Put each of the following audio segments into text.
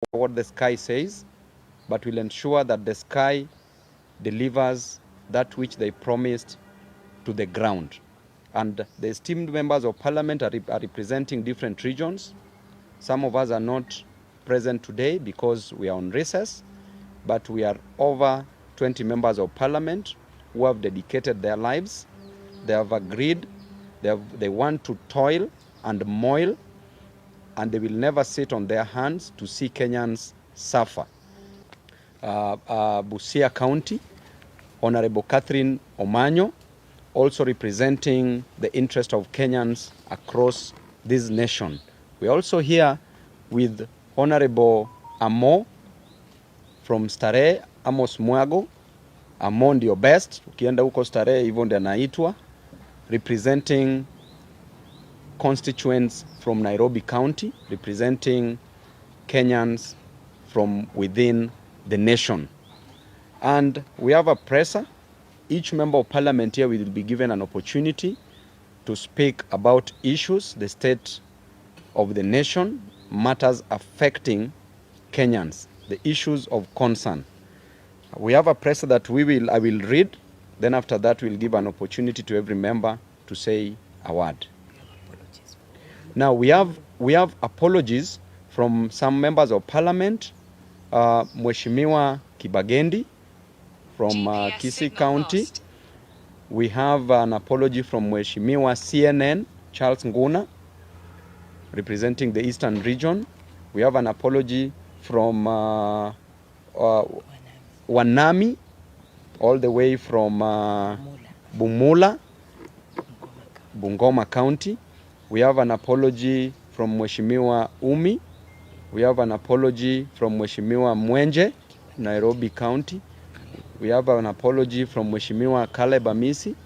what the sky says, but will ensure that the sky delivers that which they promised to the ground. And the esteemed members of parliament are representing different regions. Some of us are not present today because we are on recess, but we are over 20 members of parliament who have dedicated their lives. They have agreed, they want to toil and moil, and they will never sit on their hands to see Kenyans suffer. Busia County, Honorable Catherine Omanyo, also representing the interest of Kenyans across this nation. We're also here with Honorable Amo from Starehe, Amos Mwago. Amo ndio best, ukienda huko Starehe hivyo ndio anaitwa, representing constituents from Nairobi County, representing Kenyans from within the nation. And we have a presser. Each member of parliament here will be given an opportunity to speak about issues, the state of the nation, matters affecting Kenyans, the issues of concern. We have a presser that I will read. Then after that, we'll give an opportunity to every member to say a word. Now we have apologies from some members of parliament. Mheshimiwa Kibagendi from Kisii County. We have an apology from Mheshimiwa CNN Charles Nguna, representing the Eastern region. We have an apology from Wanami, all the way from Bumula, Bungoma County. We have an apology from Mheshimiwa Umi. We have an apology from Mheshimiwa Mwenje, Nairobi County. We have an apology from Mheshimiwa Caleb Amisi.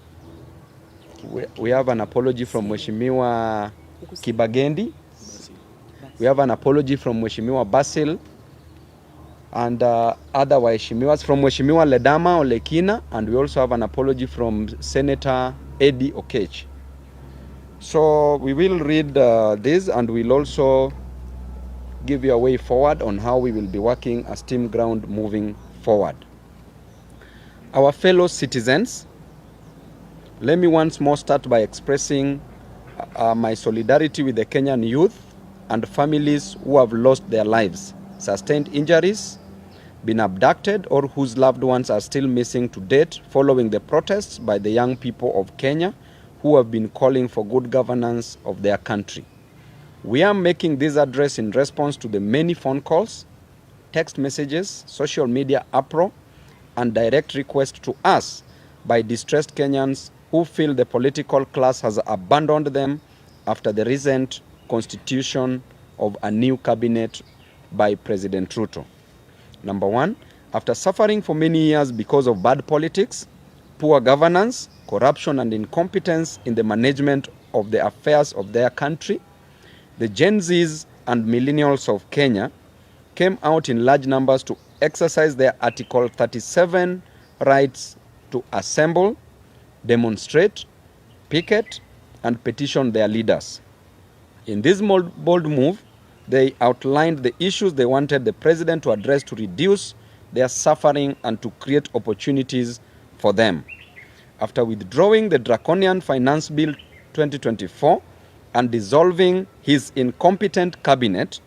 We have an apology from Mheshimiwa Kibagendi. We have an apology from Mheshimiwa Basil and other Waheshimiwas, from Mheshimiwa Ledama Olekina, and we also have an apology from Senator Eddie Okech. So we will read this, and we'll also give you a way forward on how we will be working as Team Ground moving forward. Our fellow citizens, let me once more start by expressing my solidarity with the Kenyan youth and families who have lost their lives, sustained injuries, been abducted, or whose loved ones are still missing to date following the protests by the young people of Kenya who have been calling for good governance of their country. We are making this address in response to the many phone calls, text messages, social media uproar, and direct requests to us by distressed Kenyans who feel the political class has abandoned them after the recent constitution of a new cabinet by President Ruto. Number one, after suffering for many years because of bad politics, poor governance, corruption, and incompetence in the management of the affairs of their country, the Gen Zs and millennials of Kenya came out in large numbers to exercise their Article 37 rights to assemble, demonstrate, picket, and petition their leaders. In this bold move, they outlined the issues they wanted the president to address to reduce their suffering and to create opportunities for them. After withdrawing the draconian Finance Bill 2024 and dissolving his incompetent cabinet,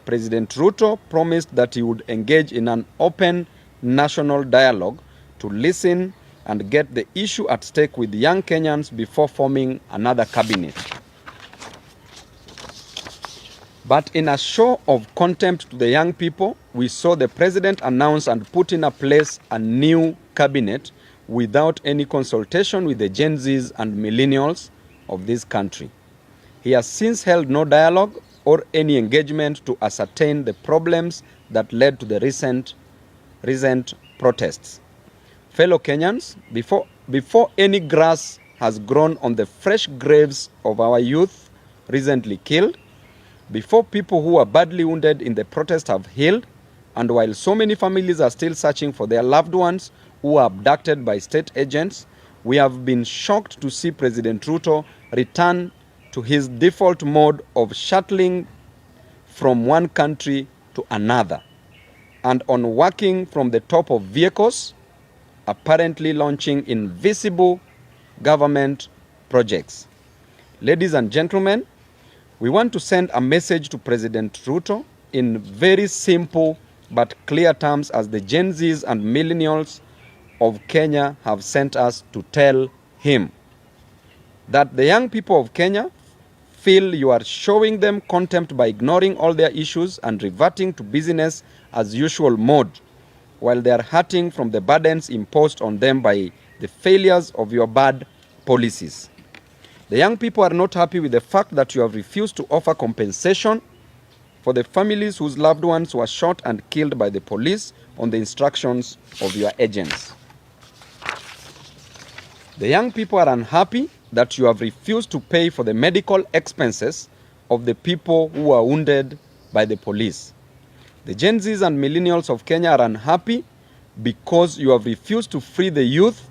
President Ruto promised that he would engage in an open national dialogue to listen and get the issue at stake with young Kenyans before forming another cabinet. But in a show of contempt to the young people, we saw the president announce and put in place a new cabinet without any consultation with the Gen Zs and millennials of this country. He has since held no dialogue or any engagement to ascertain the problems that led to the recent protests. Fellow Kenyans, before any grass has grown on the fresh graves of our youth recently killed, before people who were badly wounded in the protest have healed, and while so many families are still searching for their loved ones who were abducted by state agents, we have been shocked to see President Ruto return to his default mode of shuttling from one country to another, and on working from the top of vehicles, apparently launching invisible government projects. Ladies and gentlemen, we want to send a message to President Ruto in very simple but clear terms, as the Gen Zs and millennials of Kenya have sent us to tell him that the young people of Kenya feel you are showing them contempt by ignoring all their issues and reverting to business as usual mode, while they are hurting from the burdens imposed on them by the failures of your bad policies. The young people are not happy with the fact that you have refused to offer compensation for the families whose loved ones were shot and killed by the police on the instructions of your agents. The young people are unhappy that you have refused to pay for the medical expenses of the people who were wounded by the police. The Gen Zs and millennials of Kenya are unhappy because you have refused to free the youth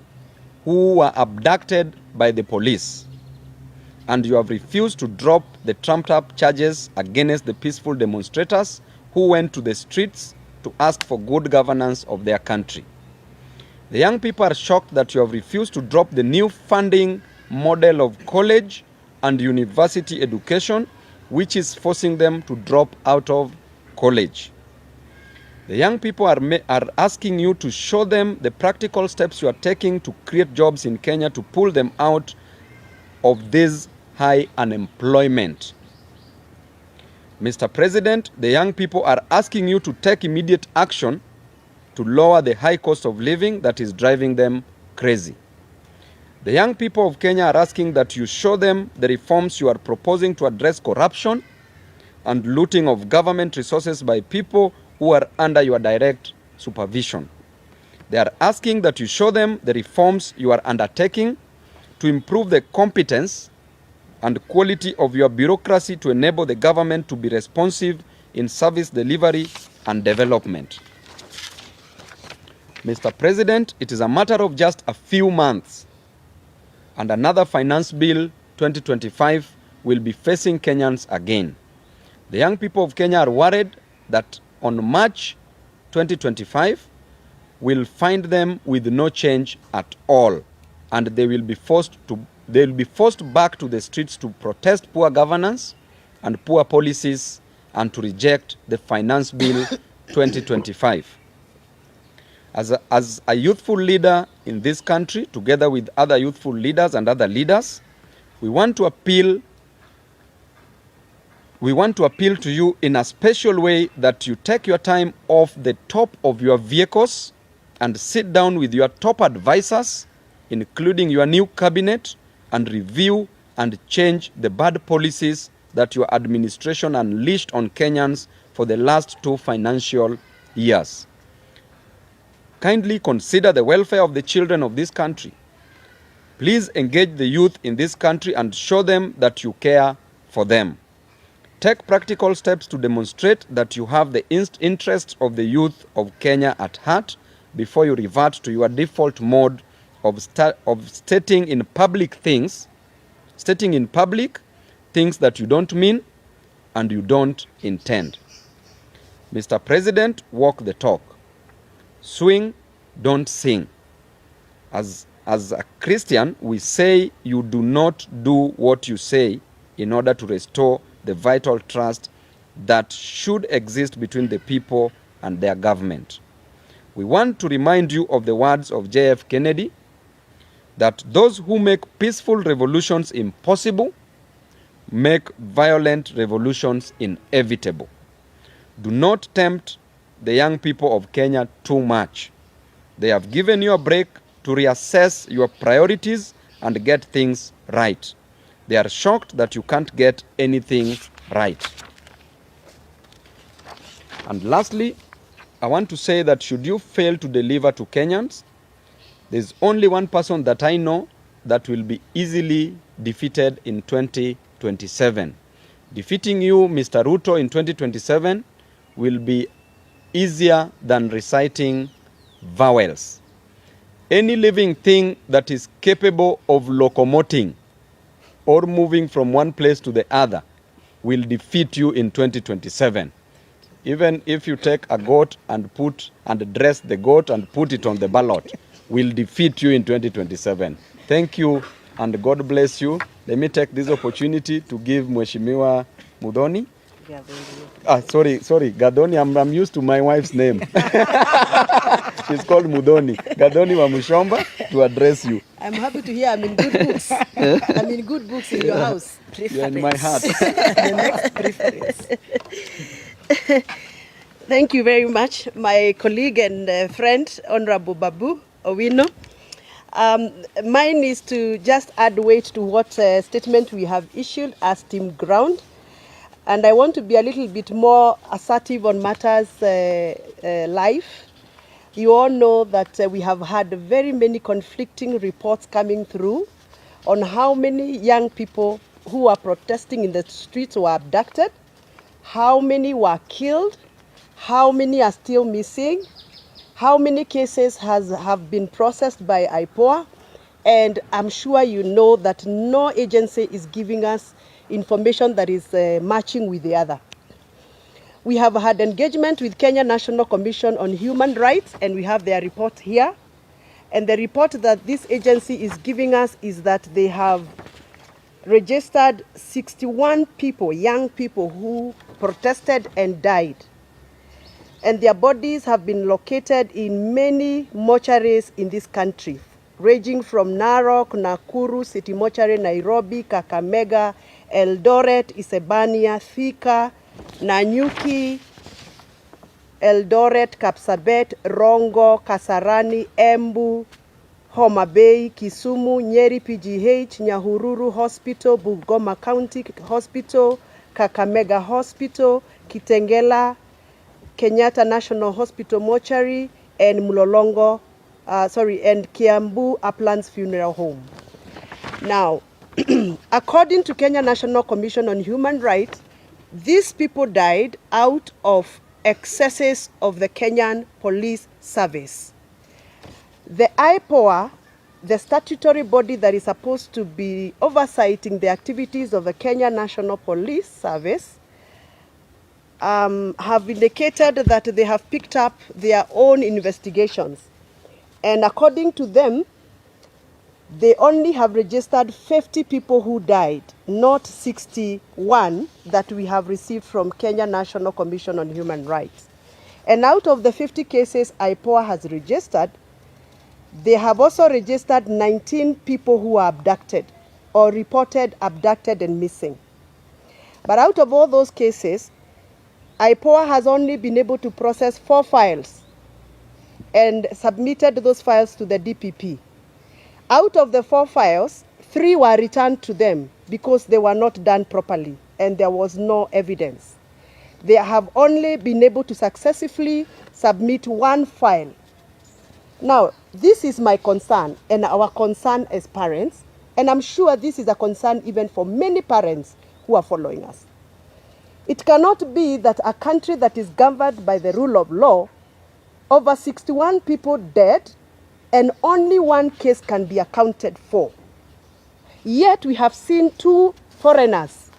who were abducted by the police. And you have refused to drop the trumped-up charges against the peaceful demonstrators who went to the streets to ask for good governance of their country. The young people are shocked that you have refused to drop the new funding model of college and university education, which is forcing them to drop out of college. The young people are asking you to show them the practical steps you are taking to create jobs in Kenya to pull them out of this high unemployment. Mr. President, the young people are asking you to take immediate action to lower the high cost of living that is driving them crazy. The young people of Kenya are asking that you show them the reforms you are proposing to address corruption and looting of government resources by people who are under your direct supervision. They are asking that you show them the reforms you are undertaking to improve the competence and quality of your bureaucracy to enable the government to be responsive in service delivery and development. Mr. President, it is a matter of just a few months and another Finance Bill 2025 will be facing Kenyans again. The young people of Kenya are worried that on March 2025 will find them with no change at all, and they will be forced back to the streets to protest poor governance and poor policies and to reject the Finance Bill 2025. As a youthful leader in this country, together with other youthful leaders and other leaders, we want to appeal to you in a special way that you take your time off the top of your vehicles and sit down with your top advisors, including your new cabinet, and review and change the bad policies that your administration unleashed on Kenyans for the last 2 financial years. Kindly consider the welfare of the children of this country. Please engage the youth in this country and show them that you care for them. Take practical steps to demonstrate that you have the interests of the youth of Kenya at heart before you revert to your default mode of stating in public things that you don't mean and you don't intend. Mr. President, walk the talk. Swing, don't sing. As a Christian, we say you do not do what you say in order to restore the vital trust that should exist between the people and their government. We want to remind you of the words of J.F. Kennedy, that those who make peaceful revolutions impossible make violent revolutions inevitable. Do not tempt the young people of Kenya too much. They have given you a break to reassess your priorities and get things right. They are shocked that you can't get anything right. And lastly, I want to say that should you fail to deliver to Kenyans, there's only one person that I know that will be easily defeated in 2027. Defeating you, Mr. Ruto, in 2027 will be easier than reciting vowels. Any living thing that is capable of locomoting or moving from one place to the other will defeat you in 2027. Even if you take a goat and dress the goat and put it on the ballot, we'll defeat you in 2027. Thank you and God bless you. Let me take this opportunity to give Mheshimiwa Mudhoni. Sorry, Gadoni. I'm used to my wife's name. She's called Mudhoni. Gadoni wa Mushomba to address you. I'm happy to hear I'm in good books. I'm in good books in your house. You're in my heart. The next preference. Thank you very much, my colleague and friend, Honorable Babu Owino. Mine is to just add weight to what statement we have issued as Team Ground. And I want to be a little bit more assertive on matters life. You all know that we have had very many conflicting reports coming through on how many young people who are protesting in the streets were abducted, how many were killed, how many are still missing, how many cases have been processed by IPOA, and I'm sure you know that no agency is giving us information that is matching with the other. We have had engagement with Kenya National Commission on Human Rights, and we have their report here. And the report that this agency is giving us is that they have registered 61 people, young people who protested and died. And their bodies have been located in many mortuaries in this country, ranging from Narok, Nakuru, City Mortuary, Nairobi, Kakamega, Eldoret, Isebania, Thika, Nanyuki, Eldoret, Kapsabet, Rongo, Kasarani, Embu, Homa Bay, Kisumu, Nyeri PGH, Nyahururu Hospital, Bungoma County Hospital, Kakamega Hospital, Kitengela, Kenyatta National Hospital Mortuary, and and Kiambu Uplands Funeral Home. Now, according to Kenya National Commission on Human Rights, these people died out of excesses of the Kenyan Police Service. The IPOA, the statutory body that is supposed to be oversighting the activities of the Kenya National Police Service, have indicated that they have picked up their own investigations. And according to them, they only have registered 50 people who died, not 61 that we have received from Kenya National Commission on Human Rights. And out of the 50 cases IPOA has registered, they have also registered 19 people who are abducted or reported abducted and missing. But out of all those cases, IPOA has only been able to process 4 files and submitted those files to the DPP. Out of the 4 files, 3 were returned to them because they were not done properly and there was no evidence. They have only been able to successfully submit 1 file. Now, this is my concern and our concern as parents, and I'm sure this is a concern even for many parents who are following us. It cannot be that a country that is governed by the rule of law, over 61 people dead, and only 1 case can be accounted for. Yet we have seen 2 foreigners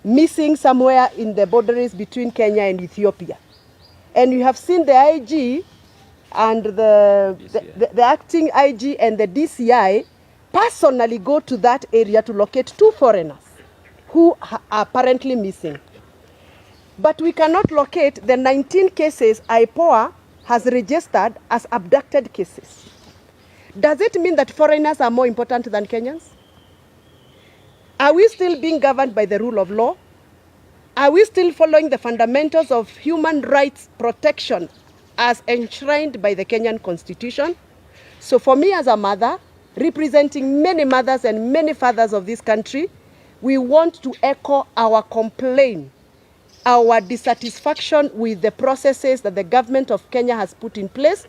missing somewhere in the boundaries between Kenya and Ethiopia. And we have seen the IG and the acting IG and the DCI personally go to that area to locate 2 foreigners who are apparently missing. But we cannot locate the 19 cases IPOA has registered as abducted cases. Does it mean that foreigners are more important than Kenyans? Are we still being governed by the rule of law? Are we still following the fundamentals of human rights protection as enshrined by the Kenyan Constitution? So for me as a mother, representing many mothers and many fathers of this country, we want to echo our complaint, our dissatisfaction with the processes that the government of Kenya has put in place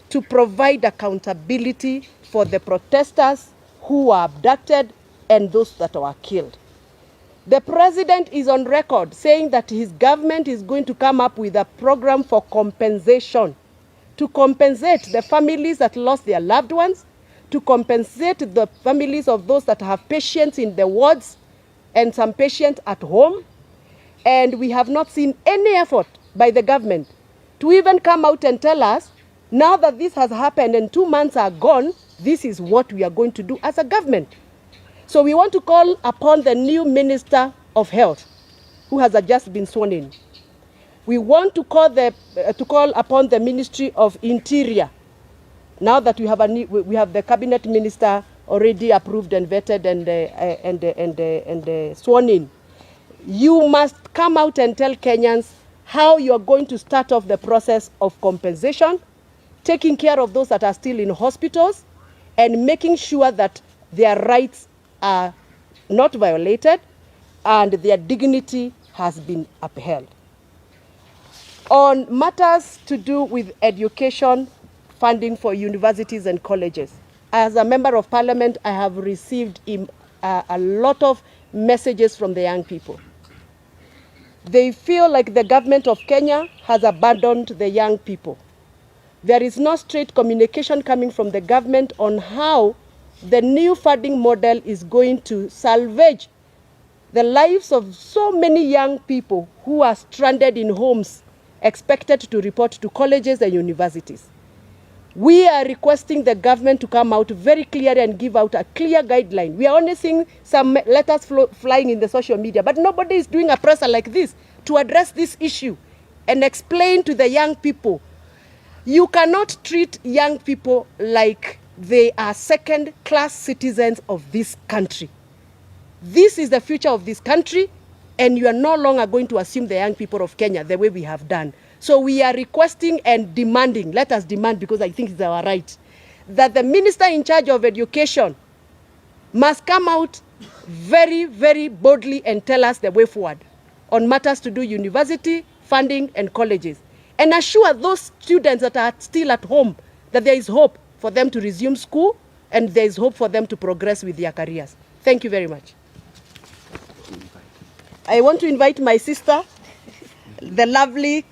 to provide accountability for the protesters who were abducted and those that were killed. The president is on record saying that his government is going to come up with a program for compensation, to compensate the families that lost their loved ones, to compensate the families of those that have patients in the wards and some patients at home. And we have not seen any effort by the government to even come out and tell us, now that this has happened and 2 months are gone, this is what we are going to do as a government. So we want to call upon the new Minister of Health, who has just been sworn in. We want to call upon the Ministry of Interior, now that we have the cabinet minister already approved and vetted and sworn in. You must come out and tell Kenyans how you are going to start off the process of compensation, taking care of those that are still in hospitals, and making sure that their rights are not violated and their dignity has been upheld. On matters to do with education, funding for universities and colleges, as a member of parliament, I have received a lot of messages from the young people. They feel like the government of Kenya has abandoned the young people. There is no straight communication coming from the government on how the new funding model is going to salvage the lives of so many young people who are stranded in homes, expected to report to colleges and universities. We are requesting the government to come out very clearly and give out a clear guideline. We are only seeing some letters flying in the social media, but nobody is doing a presser like this to address this issue and explain to the young people. You cannot treat young people like they are second-class citizens of this country. This is the future of this country, and you are no longer going to assume the young people of Kenya the way we have done. So we are requesting and demanding, let us demand because I think it's our right, that the minister in charge of education must come out very, very boldly and tell us the way forward on matters to do university, funding, and colleges, and assure those students that are still at home that there is hope for them to resume school and there is hope for them to progress with their careers. Thank you very much. I want to invite my sister, the lovely